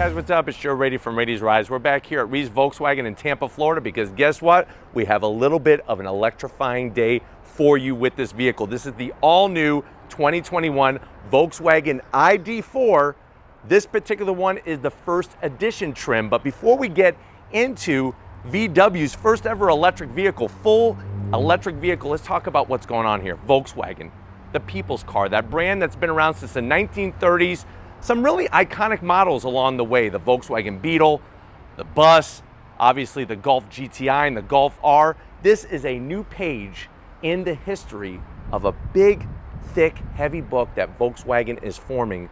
guys, what's up? It's Joe Rady from Rady's Rides. We're back here at Reed's Volkswagen in Tampa, Florida, because guess what? We have a little bit of an electrifying day for you with this vehicle. This is the all-new 2021 Volkswagen ID.4. This particular one is the first edition trim, but before we get into VW's first ever electric vehicle, full electric vehicle, let's talk about what's going on here. Volkswagen, the people's car, that brand that's been around since the 1930s. Some really iconic models along the way, the Volkswagen Beetle, the Bus, obviously the Golf GTI and the Golf R. This is a new page in the history of a big, thick, heavy book that Volkswagen is forming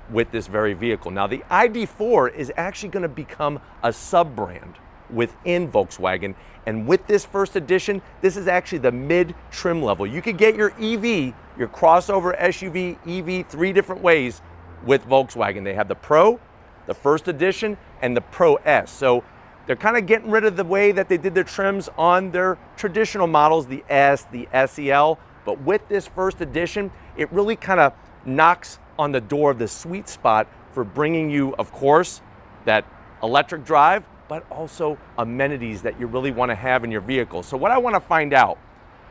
with this very vehicle. Now, the ID.4 is actually going to become a sub-brand within Volkswagen, and with this first edition, this is actually the mid-trim level. You could get your EV, your crossover SUV, EV, 3 different ways with Volkswagen. They have the Pro, the first edition, and the Pro S. So they're kind of getting rid of the way that they did their trims on their traditional models, the S, the SEL. But with this first edition, it really kind of knocks on the door of the sweet spot for bringing you, of course, that electric drive, but also amenities that you really want to have in your vehicle. So what I want to find out,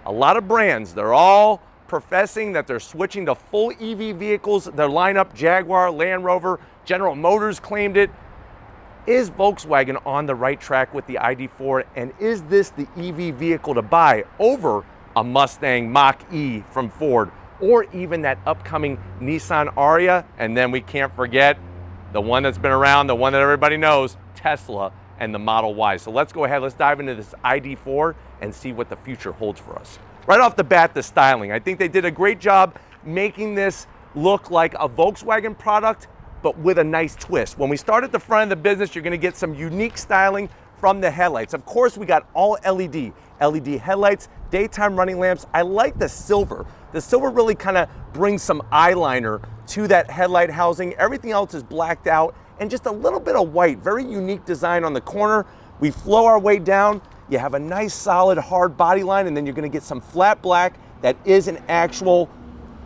a lot of brands, they're all professing that they're switching to full EV vehicles. Their lineup, Jaguar, Land Rover, General Motors claimed it. Is Volkswagen on the right track with the ID.4, and is this the EV vehicle to buy over a Mustang Mach-E from Ford, or even that upcoming Nissan Ariya? And then we can't forget the one that's been around, the one that everybody knows, Tesla and the Model Y. So let's go ahead, let's dive into this ID.4 and see what the future holds for us. Right off the bat, the styling. I think they did a great job making this look like a Volkswagen product, but with a nice twist. When we start at the front of the business, you're gonna get some unique styling from the headlights. Of course, we got all LED headlights, daytime running lamps. I like the silver. The silver really kind of brings some eyeliner to that headlight housing. Everything else is blacked out, and just a little bit of white. Very unique design on the corner. We flow our way down. You have a nice solid hard body line, and then you're gonna get some flat black that is an actual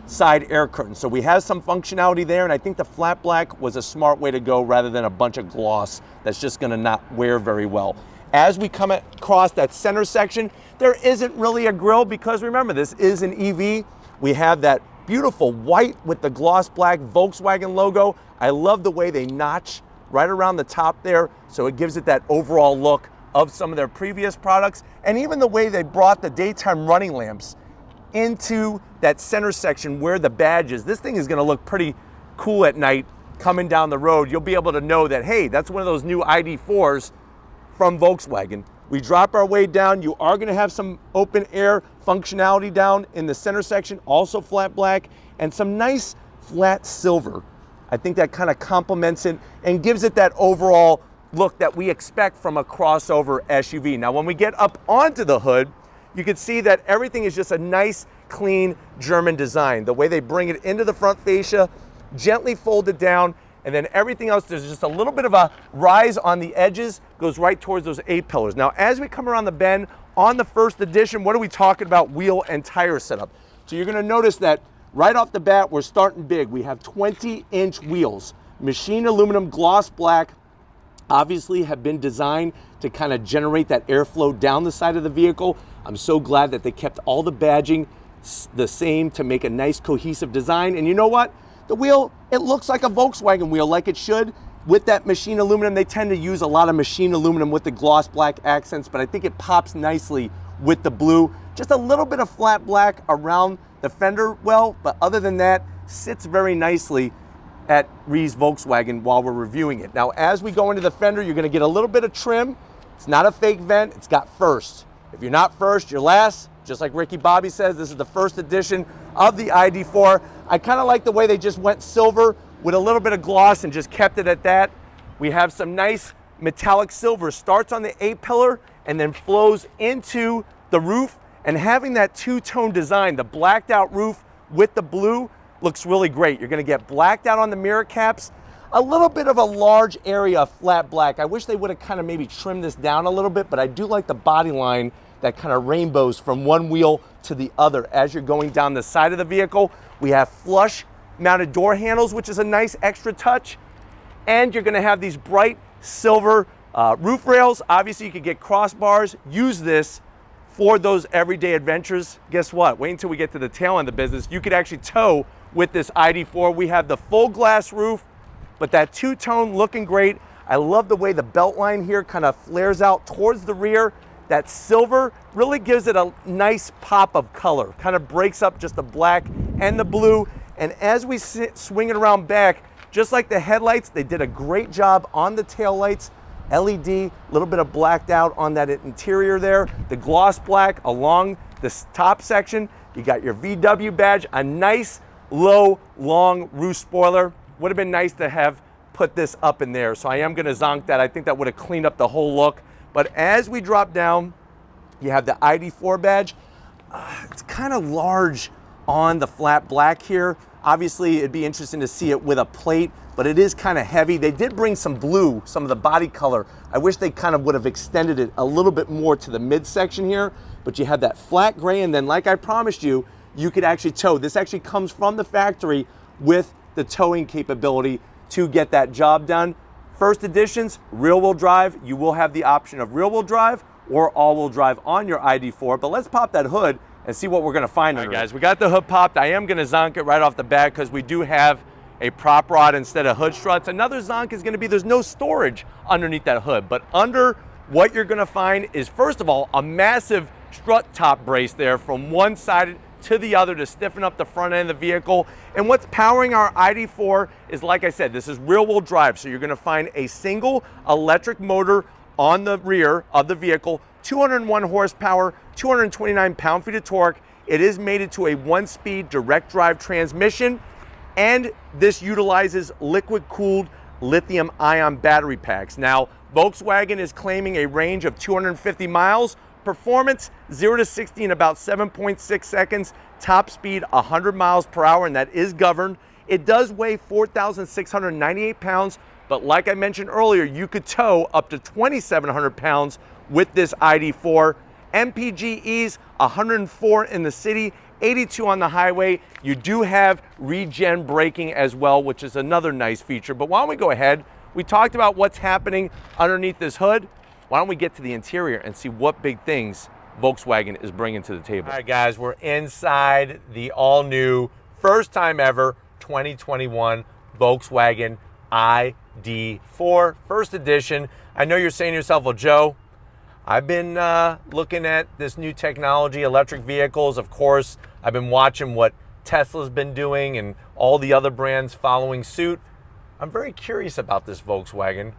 side air curtain. So we have some functionality there, and I think the flat black was a smart way to go rather than a bunch of gloss that's just gonna not wear very well. As we come across that center section, there isn't really a grille because remember, this is an EV. We have that beautiful white with the gloss black Volkswagen logo. I love the way they notch right around the top there, so it gives it that overall look of some of their previous products, and even the way they brought the daytime running lamps into that center section where the badge is. This thing is gonna look pretty cool at night coming down the road. You'll be able to know that, hey, that's one of those new ID.4s from Volkswagen. We drop our way down. You are gonna have some open air functionality down in the center section, also flat black, and some nice flat silver. I think that kind of complements it and gives it that overall look that we expect from a crossover SUV. Now, when we get up onto the hood, you can see that everything is just a nice, clean German design. The way they bring it into the front fascia, gently fold it down, and then everything else, there's just a little bit of a rise on the edges, goes right towards those A-pillars. Now, as we come around the bend on the first edition, what are we talking about? Wheel and tire setup. So you're gonna notice that right off the bat, we're starting big. We have 20-inch wheels, machined aluminum gloss black, obviously have been designed to kind of generate that airflow down the side of the vehicle. I'm so glad that they kept all the badging the same to make a nice cohesive design. And you know what? The wheel, it looks like a Volkswagen wheel, like it should. With that machined aluminum, they tend to use a lot of machined aluminum with the gloss black accents, but I think it pops nicely with the blue. Just a little bit of flat black around the fender well, but other than that, sits very nicely at Reed's Volkswagen while we're reviewing it. Now, as we go into the fender, you're gonna get a little bit of trim. It's not a fake vent, it's got first. If you're not first, you're last. Just like Ricky Bobby says, this is the first edition of the ID.4. I kind of like the way they just went silver with a little bit of gloss and just kept it at that. We have some nice metallic silver. Starts on the A-pillar and then flows into the roof, and having that two-tone design, the blacked out roof with the blue, looks really great. You're gonna get blacked out on the mirror caps, a little bit of a large area of flat black. I wish they would have kind of maybe trimmed this down a little bit, but I do like the body line that kind of rainbows from one wheel to the other as you're going down the side of the vehicle. We have flush mounted door handles, which is a nice extra touch. And you're gonna have these bright silver roof rails. Obviously you could get crossbars, use this for those everyday adventures. Guess what? Wait until we get to the tail end of the business. You could actually tow with this ID.4. We have the full glass roof, but that two-tone looking great. I love the way the belt line here kind of flares out towards the rear. That silver really gives it a nice pop of color, kind of breaks up just the black and the blue. And as we swing it around back, just like the headlights, they did a great job on the tail lights. LED, a little bit of blacked out on that interior there. The gloss black along this top section. You got your VW badge, a nice low, long roof spoiler. Would have been nice to have put this up in there. So I am gonna zonk that. I think that would have cleaned up the whole look. But as we drop down, you have the ID.4 badge. It's kind of large on the flat black here. Obviously, it'd be interesting to see it with a plate, but it is kind of heavy. They did bring some blue, some of the body color. I wish they kind of would have extended it a little bit more to the midsection here, but you have that flat gray, and then like I promised you, you could actually tow. This actually comes from the factory with the towing capability to get that job done. First editions, rear-wheel drive. You will have the option of rear-wheel drive or all-wheel drive on your ID.4, but let's pop that hood and see what we're gonna find. All right, guys, we got the hood popped. I am gonna zonk it right off the bat because we do have a prop rod instead of hood struts. Another zonk is gonna be there's no storage underneath that hood, but under what you're gonna find is, first of all, a massive strut top brace there from one side to the other to stiffen up the front end of the vehicle. And what's powering our ID.4 is, like I said, this is rear-wheel drive, so you're gonna find a single electric motor on the rear of the vehicle, 201 horsepower, 229 pound-feet of torque. It is mated to a one-speed direct drive transmission, and this utilizes liquid-cooled lithium-ion battery packs. Now, Volkswagen is claiming a range of 250 miles, performance 0 to 60 in about 7.6 seconds, top speed 100 miles per hour, and that is governed. It does weigh 4,698 pounds, but like I mentioned earlier, you could tow up to 2,700 pounds with this ID.4. MPGEs, 104 in the city, 82 on the highway. You do have Regen Braking as well, which is another nice feature. But why don't we go ahead? We talked about what's happening underneath this hood. Why don't we get to the interior and see what big things Volkswagen is bringing to the table. All right, guys, we're inside the all-new, first time ever, 2021 Volkswagen ID.4 First Edition. I know you're saying to yourself, well, Joe, I've been looking at this new technology, electric vehicles. Of course, I've been watching what Tesla's been doing and all the other brands following suit. I'm very curious about this Volkswagen.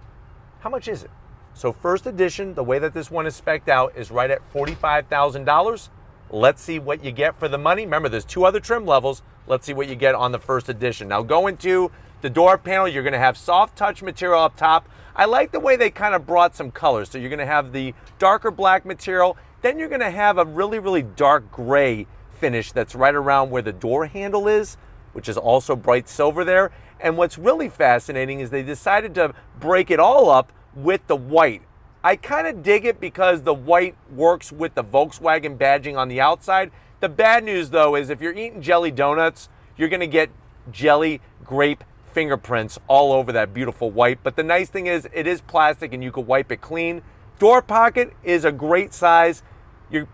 How much is it? So First Edition, the way that this one is spec'd out, is right at $45,000. Let's see what you get for the money. Remember, there's two other trim levels. Let's see what you get on the First Edition. Now, going to the door panel, you're gonna have soft touch material up top. I like the way they kind of brought some colors. So you're gonna have the darker black material, then you're gonna have a really, really dark gray finish that's right around where the door handle is, which is also bright silver there. And what's really fascinating is they decided to break it all up with the white. I kind of dig it because the white works with the Volkswagen badging on the outside. The bad news though is if you're eating jelly donuts, you're gonna get jelly grape fingerprints all over that beautiful white. But the nice thing is it is plastic and you can wipe it clean. Door pocket is a great size. You're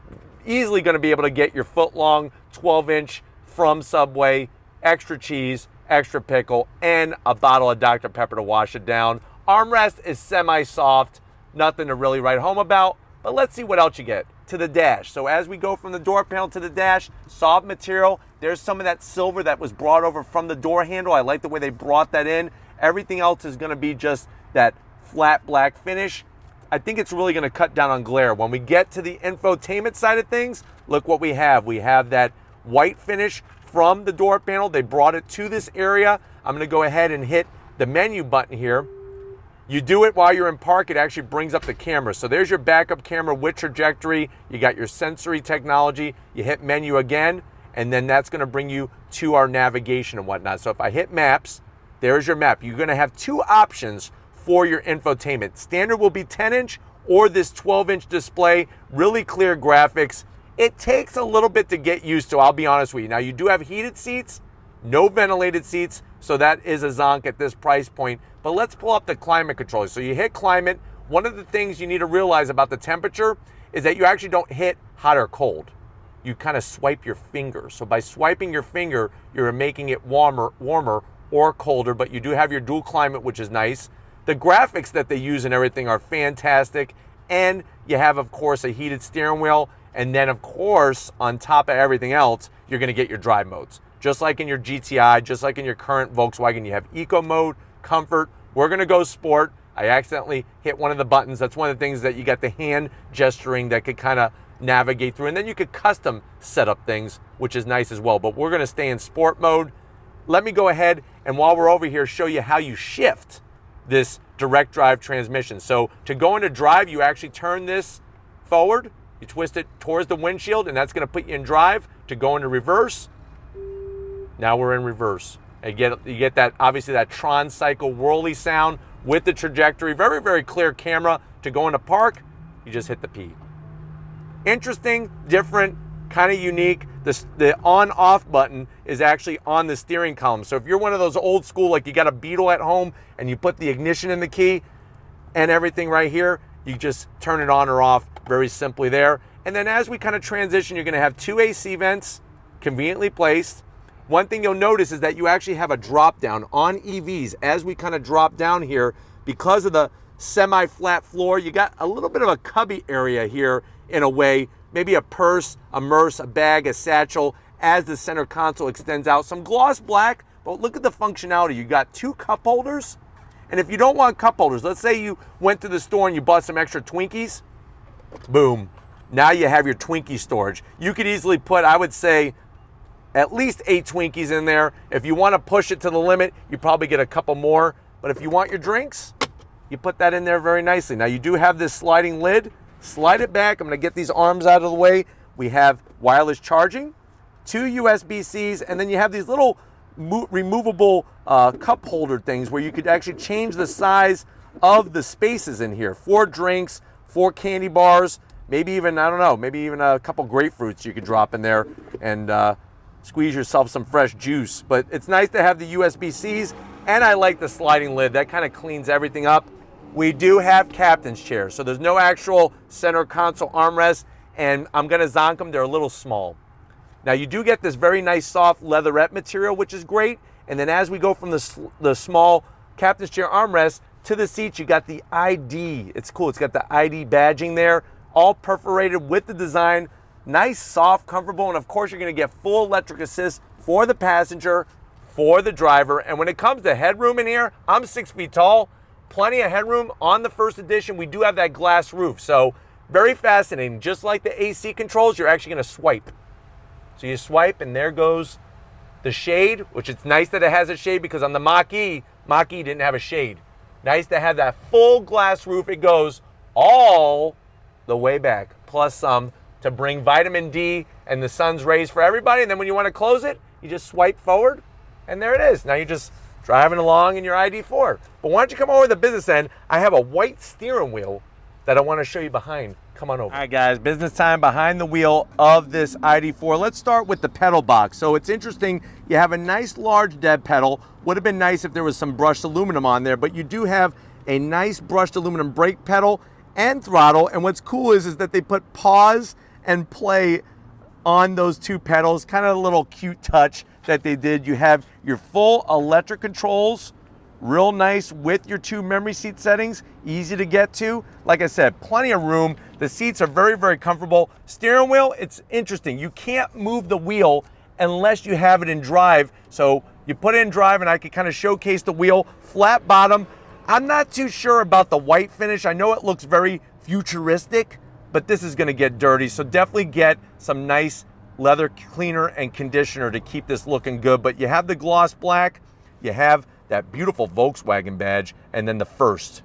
easily gonna be able to get your foot long 12-inch from Subway, extra cheese, extra pickle, and a bottle of Dr. Pepper to wash it down. Armrest is semi-soft, nothing to really write home about, but let's see what else you get. To the dash. So as we go from the door panel to the dash, soft material. There's some of that silver that was brought over from the door handle. I like the way they brought that in. Everything else is gonna be just that flat black finish. I think it's really gonna cut down on glare. When we get to the infotainment side of things, look what we have. We have that white finish from the door panel. They brought it to this area. I'm gonna go ahead and hit the menu button here. You do it while you're in park, it actually brings up the camera. So there's your backup camera with trajectory. You got your sensory technology. You hit menu again, and then that's gonna bring you to our navigation and whatnot. So if I hit maps, there's your map. You're gonna have two options for your infotainment. Standard will be 10-inch or this 12-inch display, really clear graphics. It takes a little bit to get used to, I'll be honest with you. Now you do have heated seats, no ventilated seats, so that is a zonk at this price point. But let's pull up the climate controller. So you hit climate. One of the things you need to realize about the temperature is that you actually don't hit hot or cold. You kind of swipe your finger. So by swiping your finger, you're making it warmer or colder, but you do have your dual climate, which is nice. The graphics that they use and everything are fantastic. And you have, of course, a heated steering wheel. And then, of course, on top of everything else, you're going to get your drive modes. Just like in your GTI, just like in your current Volkswagen, you have eco mode, comfort. We're going to go sport. I accidentally hit one of the buttons. That's one of the things that you got the hand gesturing that could kind of navigate through. And then you could custom set up things, which is nice as well. But we're going to stay in sport mode. Let me go ahead and while we're over here, show you how you shift this direct drive transmission. So to go into drive, you actually turn this forward. You twist it towards the windshield, and that's going to put you in drive. To go into reverse, now we're in reverse. You get that, obviously, that Tron cycle whirly sound with the trajectory. Very, very clear camera. To go into park, you just hit the P. Interesting, different, kind of unique. The on-off button is actually on the steering column. So if you're one of those old school, like you got a Beetle at home and you put the ignition in the key and everything right here, you just turn it on or off very simply there. And then as we kind of transition, you're going to have two AC vents conveniently placed. One thing you'll notice is that you actually have a drop down on EVs. As we kind of drop down here, because of the semi-flat floor, you got a little bit of a cubby area here in a way, maybe a purse, a purse, a bag, a satchel, as the center console extends out. Some gloss black, but look at the functionality. You got two cup holders. And if you don't want cup holders, let's say you went to the store and you bought some extra Twinkies, boom. Now you have your Twinkie storage. You could easily put, I would say, at least 8 Twinkies in there. If you want to push it to the limit, you probably get a couple more. But if you want your drinks, you put that in there very nicely. Now you do have this sliding lid. Slide it back. I'm going to get these arms out of the way. We have wireless charging, 2 USB-Cs, and then you have these little removable cup holder things where you could actually change the size of the spaces in here. 4 drinks, 4 candy bars, maybe even, I don't know, maybe even a couple grapefruits you could drop in there and squeeze yourself some fresh juice. But it's nice to have the USB-Cs, and I like the sliding lid. That kind of cleans everything up. We do have captain's chairs, so there's no actual center console armrest, and I'm going to zonk them. They're a little small. Now you do get this very nice soft leatherette material, which is great. And then as we go from the small captain's chair armrest to the seats, you got the ID. It's cool. It's got the ID badging there, all perforated with the design. Nice, soft, comfortable, and of course you're going to get full electric assist for the passenger, for the driver. And when it comes to headroom in here, I'm 6 feet tall. Plenty of headroom on the First Edition. We do have that glass roof, so very fascinating. Just like the AC controls, you're actually going to swipe. So you swipe, and there goes the shade, which it's nice that it has a shade because on the Mach-e didn't have a shade. Nice to have that full glass roof. It goes all the way back, plus some to bring vitamin D and the sun's rays for everybody. And then when you want to close it, you just swipe forward, and there it is. Now you're just driving along in your ID.4. But why don't you come over to the business end? I have a white steering wheel that I want to show you behind. Come on over. All right, guys, business time behind the wheel of this ID.4. Let's start with the pedal box. So it's interesting. You have a nice large dead pedal. Would have been nice if there was some brushed aluminum on there, but you do have a nice brushed aluminum brake pedal and throttle. And what's cool is that they put pause and play on those 2 pedals. Kind of a little cute touch that they did. You have your full electric controls, real nice with your 2 memory seat settings, easy to get to. Like I said, plenty of room. The seats are very, very comfortable. Steering wheel, it's interesting. You can't move the wheel unless you have it in drive. So you put it in drive, and I can kind of showcase the wheel. Flat bottom. I'm not too sure about the white finish. I know it looks very futuristic, but this is going to get dirty. So definitely get some nice leather cleaner and conditioner to keep this looking good. But you have the gloss black, you have that beautiful Volkswagen badge, and then the First.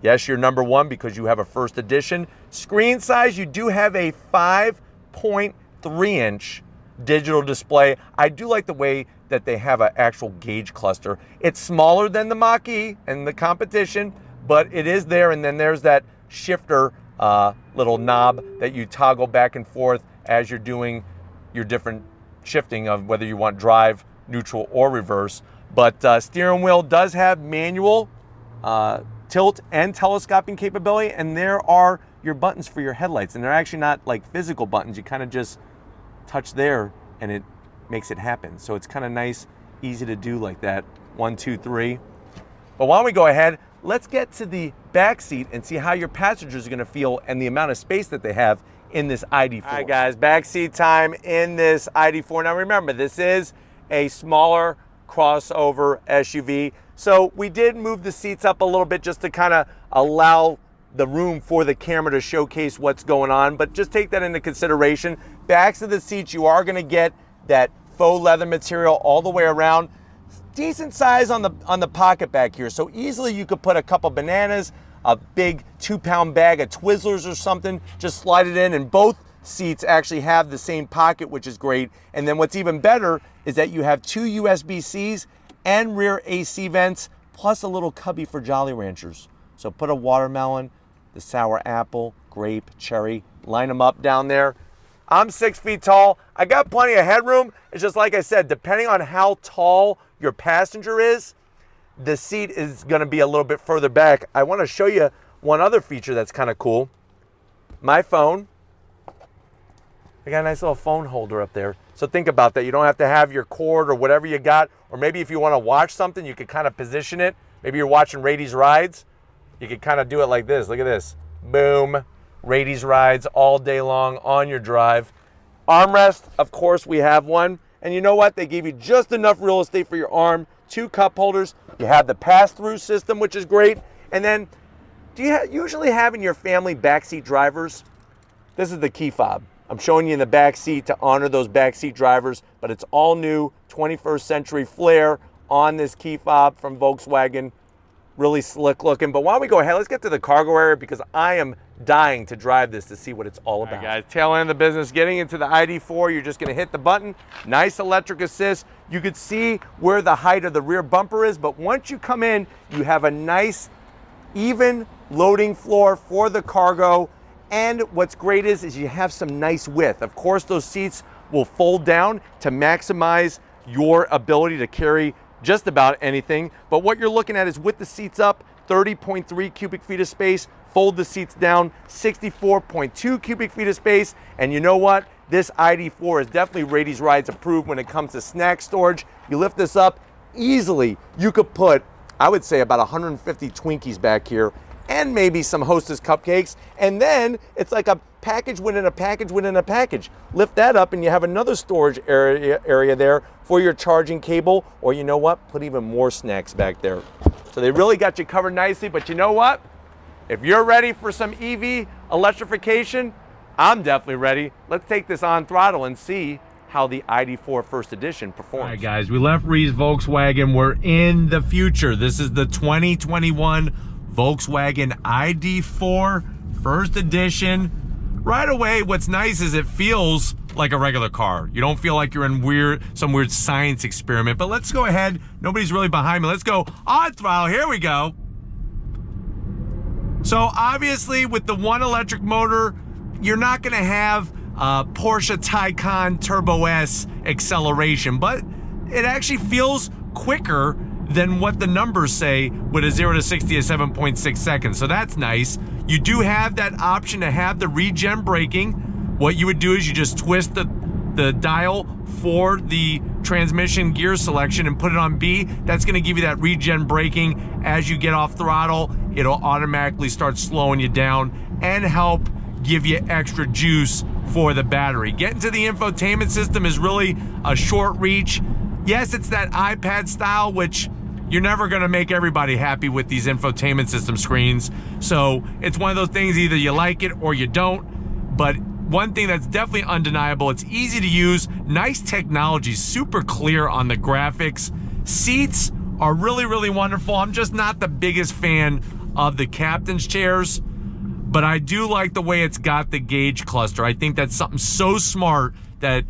Yes, you're number 1 because you have a First Edition. Screen size, you do have a 5.3-inch digital display. I do like the way that they have an actual gauge cluster. It's smaller than the Mach-e and the competition, but it is there. And then there's that shifter little knob that you toggle back and forth as you're doing your different shifting of whether you want drive, neutral or reverse. But steering wheel does have manual tilt and telescoping capability, and there are your buttons for your headlights, and they're actually not like physical buttons. You kind of just touch there and it makes it happen. So it's kind of nice, easy to do like that. 1, 2, 3. But why don't we go ahead, let's get to the back seat and see how your passengers are going to feel and the amount of space that they have in this ID.4. All right, guys, back seat time in this ID.4. Now remember, this is a smaller crossover SUV. So we did move the seats up a little bit just to kind of allow the room for the camera to showcase what's going on, but just take that into consideration. Backs of the seats, you are going to get that faux leather material all the way around. Decent size on the pocket back here, so easily you could put a couple bananas, a big 2-pound bag of Twizzlers or something, just slide it in, and both seats actually have the same pocket, which is great. And then what's even better is that you have 2 USB-Cs and rear AC vents, plus a little cubby for Jolly Ranchers. So put a watermelon, the sour apple, grape, cherry, line them up down there. I'm 6 feet tall. I got plenty of headroom. It's just like I said, depending on how tall your passenger is, the seat is gonna be a little bit further back. I wanna show you one other feature that's kind of cool. My phone, I got a nice little phone holder up there. So think about that. You don't have to have your cord or whatever you got, or maybe if you wanna watch something, you could kind of position it. Maybe you're watching Rady's Rides. You could kind of do it like this. Look at this. Boom. Rady's Rides all day long on your drive. Armrest, of course, we have one. And you know what? They gave you just enough real estate for your arm. 2 cup holders. You have the pass-through system, which is great. And then, do you usually have in your family backseat drivers? This is the key fob. I'm showing you in the back seat to honor those backseat drivers, but it's all new 21st century flair on this key fob from Volkswagen. Really slick looking. But why don't we go ahead, let's get to the cargo area, because I am dying to drive this to see what it's all about. All right, guys, tail end of the business. Getting into the ID.4, you're just gonna hit the button. Nice electric assist. You could see where the height of the rear bumper is, but once you come in, you have a nice, even loading floor for the cargo. And what's great is you have some nice width. Of course, those seats will fold down to maximize your ability to carry just about anything. But what you're looking at is with the seats up, 30.3 cubic feet of space. Fold the seats down, 64.2 cubic feet of space. And you know what? This ID.4 is definitely Rady's Rides approved when it comes to snack storage. You lift this up, easily you could put, I would say, about 150 Twinkies back here, and maybe some Hostess cupcakes. And then it's like a package within a package within a package. Lift that up and you have another storage area there for your charging cable, or you know what? Put even more snacks back there. So they really got you covered nicely, but you know what? If you're ready for some EV electrification, I'm definitely ready. Let's take this on throttle and see how the ID.4 First Edition performs. All right, guys, we left Ree's Volkswagen. We're in the future. This is the 2021 Volkswagen ID.4 First Edition. Right away, what's nice is it feels like a regular car. You don't feel like you're in some weird science experiment. But let's go ahead. Nobody's really behind me. Let's go on throttle. Here we go. So obviously, with the one electric motor, you're not going to have Porsche Taycan Turbo S acceleration, but it actually feels quicker than what the numbers say with a 0 to 60 at 7.6 seconds. So that's nice. You do have that option to have the Regen Braking. What you would do is you just twist the dial for the transmission gear selection and put it on B. That's going to give you that Regen Braking. As you get off throttle, it'll automatically start slowing you down and help give you extra juice for the battery. Getting to the infotainment system is really a short reach. Yes, it's that iPad style, which you're never going to make everybody happy with these infotainment system screens. So it's one of those things, either you like it or you don't. But one thing that's definitely undeniable, it's easy to use, nice technology, super clear on the graphics. Seats are really, really wonderful. I'm just not the biggest fan of the captain's chairs, but I do like the way it's got the gauge cluster. I think that's something so smart that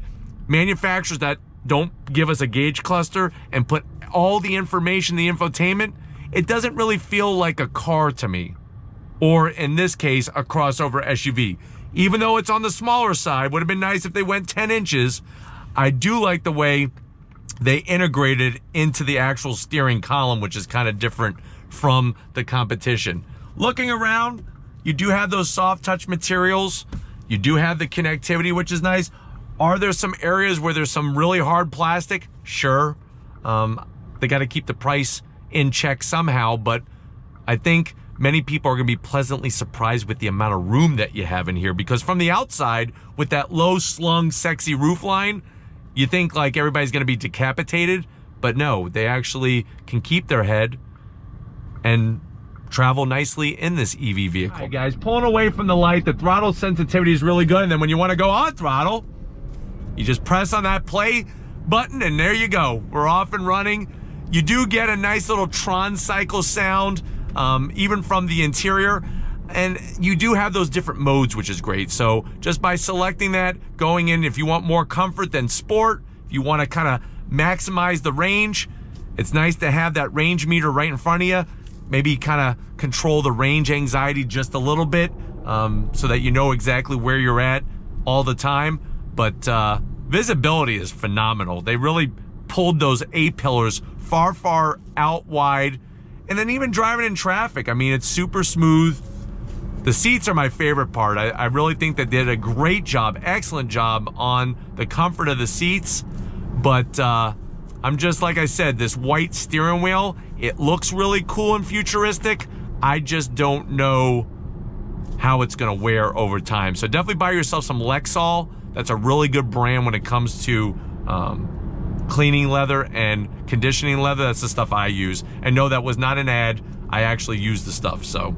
manufacturers that don't give us a gauge cluster and put all the information, the infotainment, it doesn't really feel like a car to me. Or in this case, a crossover SUV. Even though it's on the smaller side, would have been nice if they went 10 inches. I do like the way they integrated into the actual steering column, which is kind of different from the competition. Looking around, you do have those soft touch materials. You do have the connectivity, which is nice. Are there some areas where there's some really hard plastic? Sure. They got to keep the price in check somehow, but I think many people are going to be pleasantly surprised with the amount of room that you have in here, because from the outside, with that low slung, sexy roofline, you think like everybody's going to be decapitated, but no, they actually can keep their head and travel nicely in this EV vehicle. All right, guys, pulling away from the light, the throttle sensitivity is really good, and then when you want to go on throttle, you just press on that play button, and there you go. We're off and running. You do get a nice little Tron cycle sound, even from the interior, and you do have those different modes, which is great. So just by selecting that, going in, if you want more comfort than sport, if you want to kind of maximize the range, it's nice to have that range meter right in front of you. Maybe kind of control the range anxiety just a little bit, so that you know exactly where you're at all the time. But visibility is phenomenal. They really pulled those A-pillars far, far out wide. And then even driving in traffic, I mean, it's super smooth. The seats are my favorite part. I really think they did a great job, excellent job on the comfort of the seats. But I'm just, like I said, this white steering wheel, it looks really cool and futuristic. I just don't know how it's gonna wear over time. So definitely buy yourself some Lexol. That's a really good brand when it comes to cleaning leather and conditioning leather. That's the stuff I use. And no, that was not an ad. I actually use the stuff. So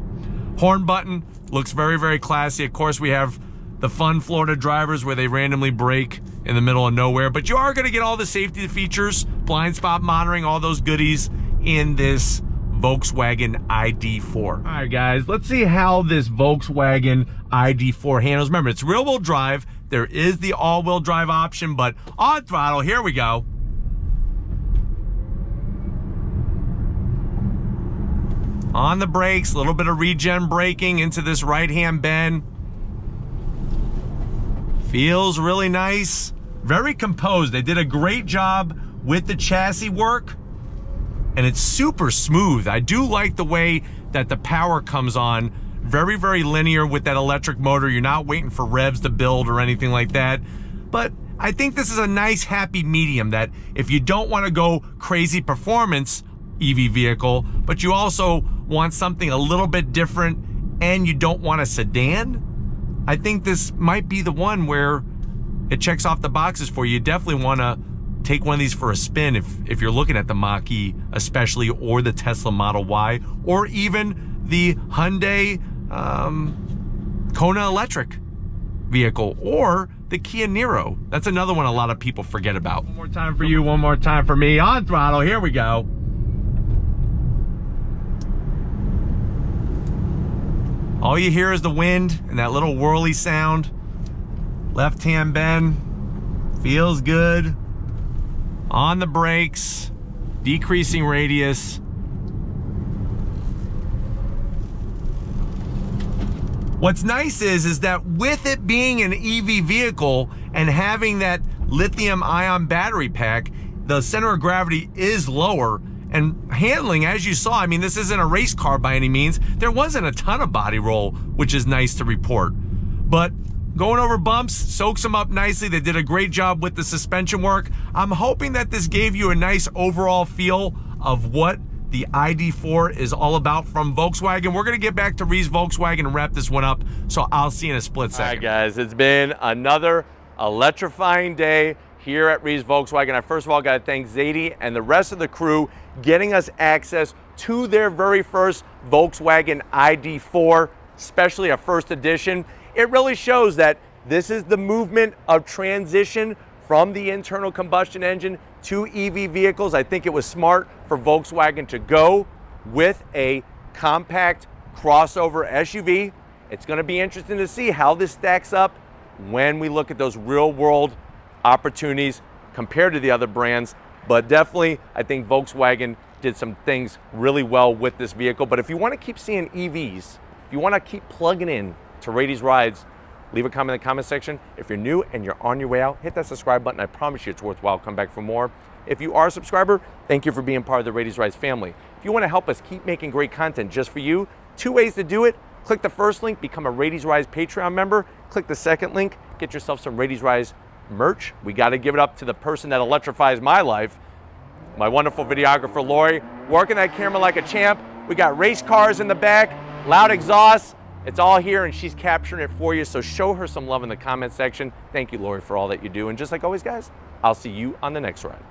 horn button looks very, very classy. Of course, we have the fun Florida drivers where they randomly brake in the middle of nowhere, but you are going to get all the safety features, blind spot monitoring, all those goodies in this Volkswagen ID.4. All right, guys, let's see how this Volkswagen ID.4 handles. Remember, it's rear-wheel drive. There is the all-wheel drive option, but on throttle, here we go. On the brakes, a little bit of regen braking into this right-hand bend. Feels really nice. Very composed. They did a great job with the chassis work, and it's super smooth. I do like the way that the power comes on. Very, very linear with that electric motor. You're not waiting for revs to build or anything like that. But I think this is a nice happy medium that if you don't want to go crazy performance EV vehicle, but you also want something a little bit different and you don't want a sedan, I think this might be the one where it checks off the boxes for you. You definitely want to take one of these for a spin if you're looking at the Mach-E especially, or the Tesla Model Y, or even the Hyundai Kona electric vehicle, or the Kia Niro. That's another one a lot of people forget about. One more time for you, one more time for me. On throttle, here we go. All you hear is the wind and that little whirly sound. Left-hand bend, feels good. On the brakes, decreasing radius. What's nice is that with it being an EV vehicle and having that lithium-ion battery pack, the center of gravity is lower. And handling, as you saw, I mean, this isn't a race car by any means. There wasn't a ton of body roll, which is nice to report. But going over bumps soaks them up nicely. They did a great job with the suspension work. I'm hoping that this gave you a nice overall feel of what the ID.4 is all about from Volkswagen. We're going to get back to Ree's Volkswagen and wrap this one up, so I'll see you in a split second. All right, guys, it's been another electrifying day here at Ree's Volkswagen. I first of all got to thank Zadie and the rest of the crew getting us access to their very first Volkswagen ID.4, especially a first edition. It really shows that this is the movement of transition from the internal combustion engine to EV vehicles. I think it was smart for Volkswagen to go with a compact crossover SUV. It's going to be interesting to see how this stacks up when we look at those real world opportunities compared to the other brands. But definitely, I think Volkswagen did some things really well with this vehicle. But if you want to keep seeing EVs, if you want to keep plugging in to Rady's Rides, leave a comment in the comment section. If you're new and you're on your way out, hit that subscribe button. I promise you it's worthwhile. Come back for more. If you are a subscriber, thank you for being part of the Ladies Rise family. If you want to help us keep making great content just for you, 2 ways to do it. Click the first link, become a Ladies Rise Patreon member. Click the second link, get yourself some Ladies Rise merch. We got to give it up to the person that electrifies my life, my wonderful videographer, Lori, working that camera like a champ. We got race cars in the back, loud exhaust. It's all here and she's capturing it for you. So show her some love in the comment section. Thank you, Lori, for all that you do. And just like always, guys, I'll see you on the next ride.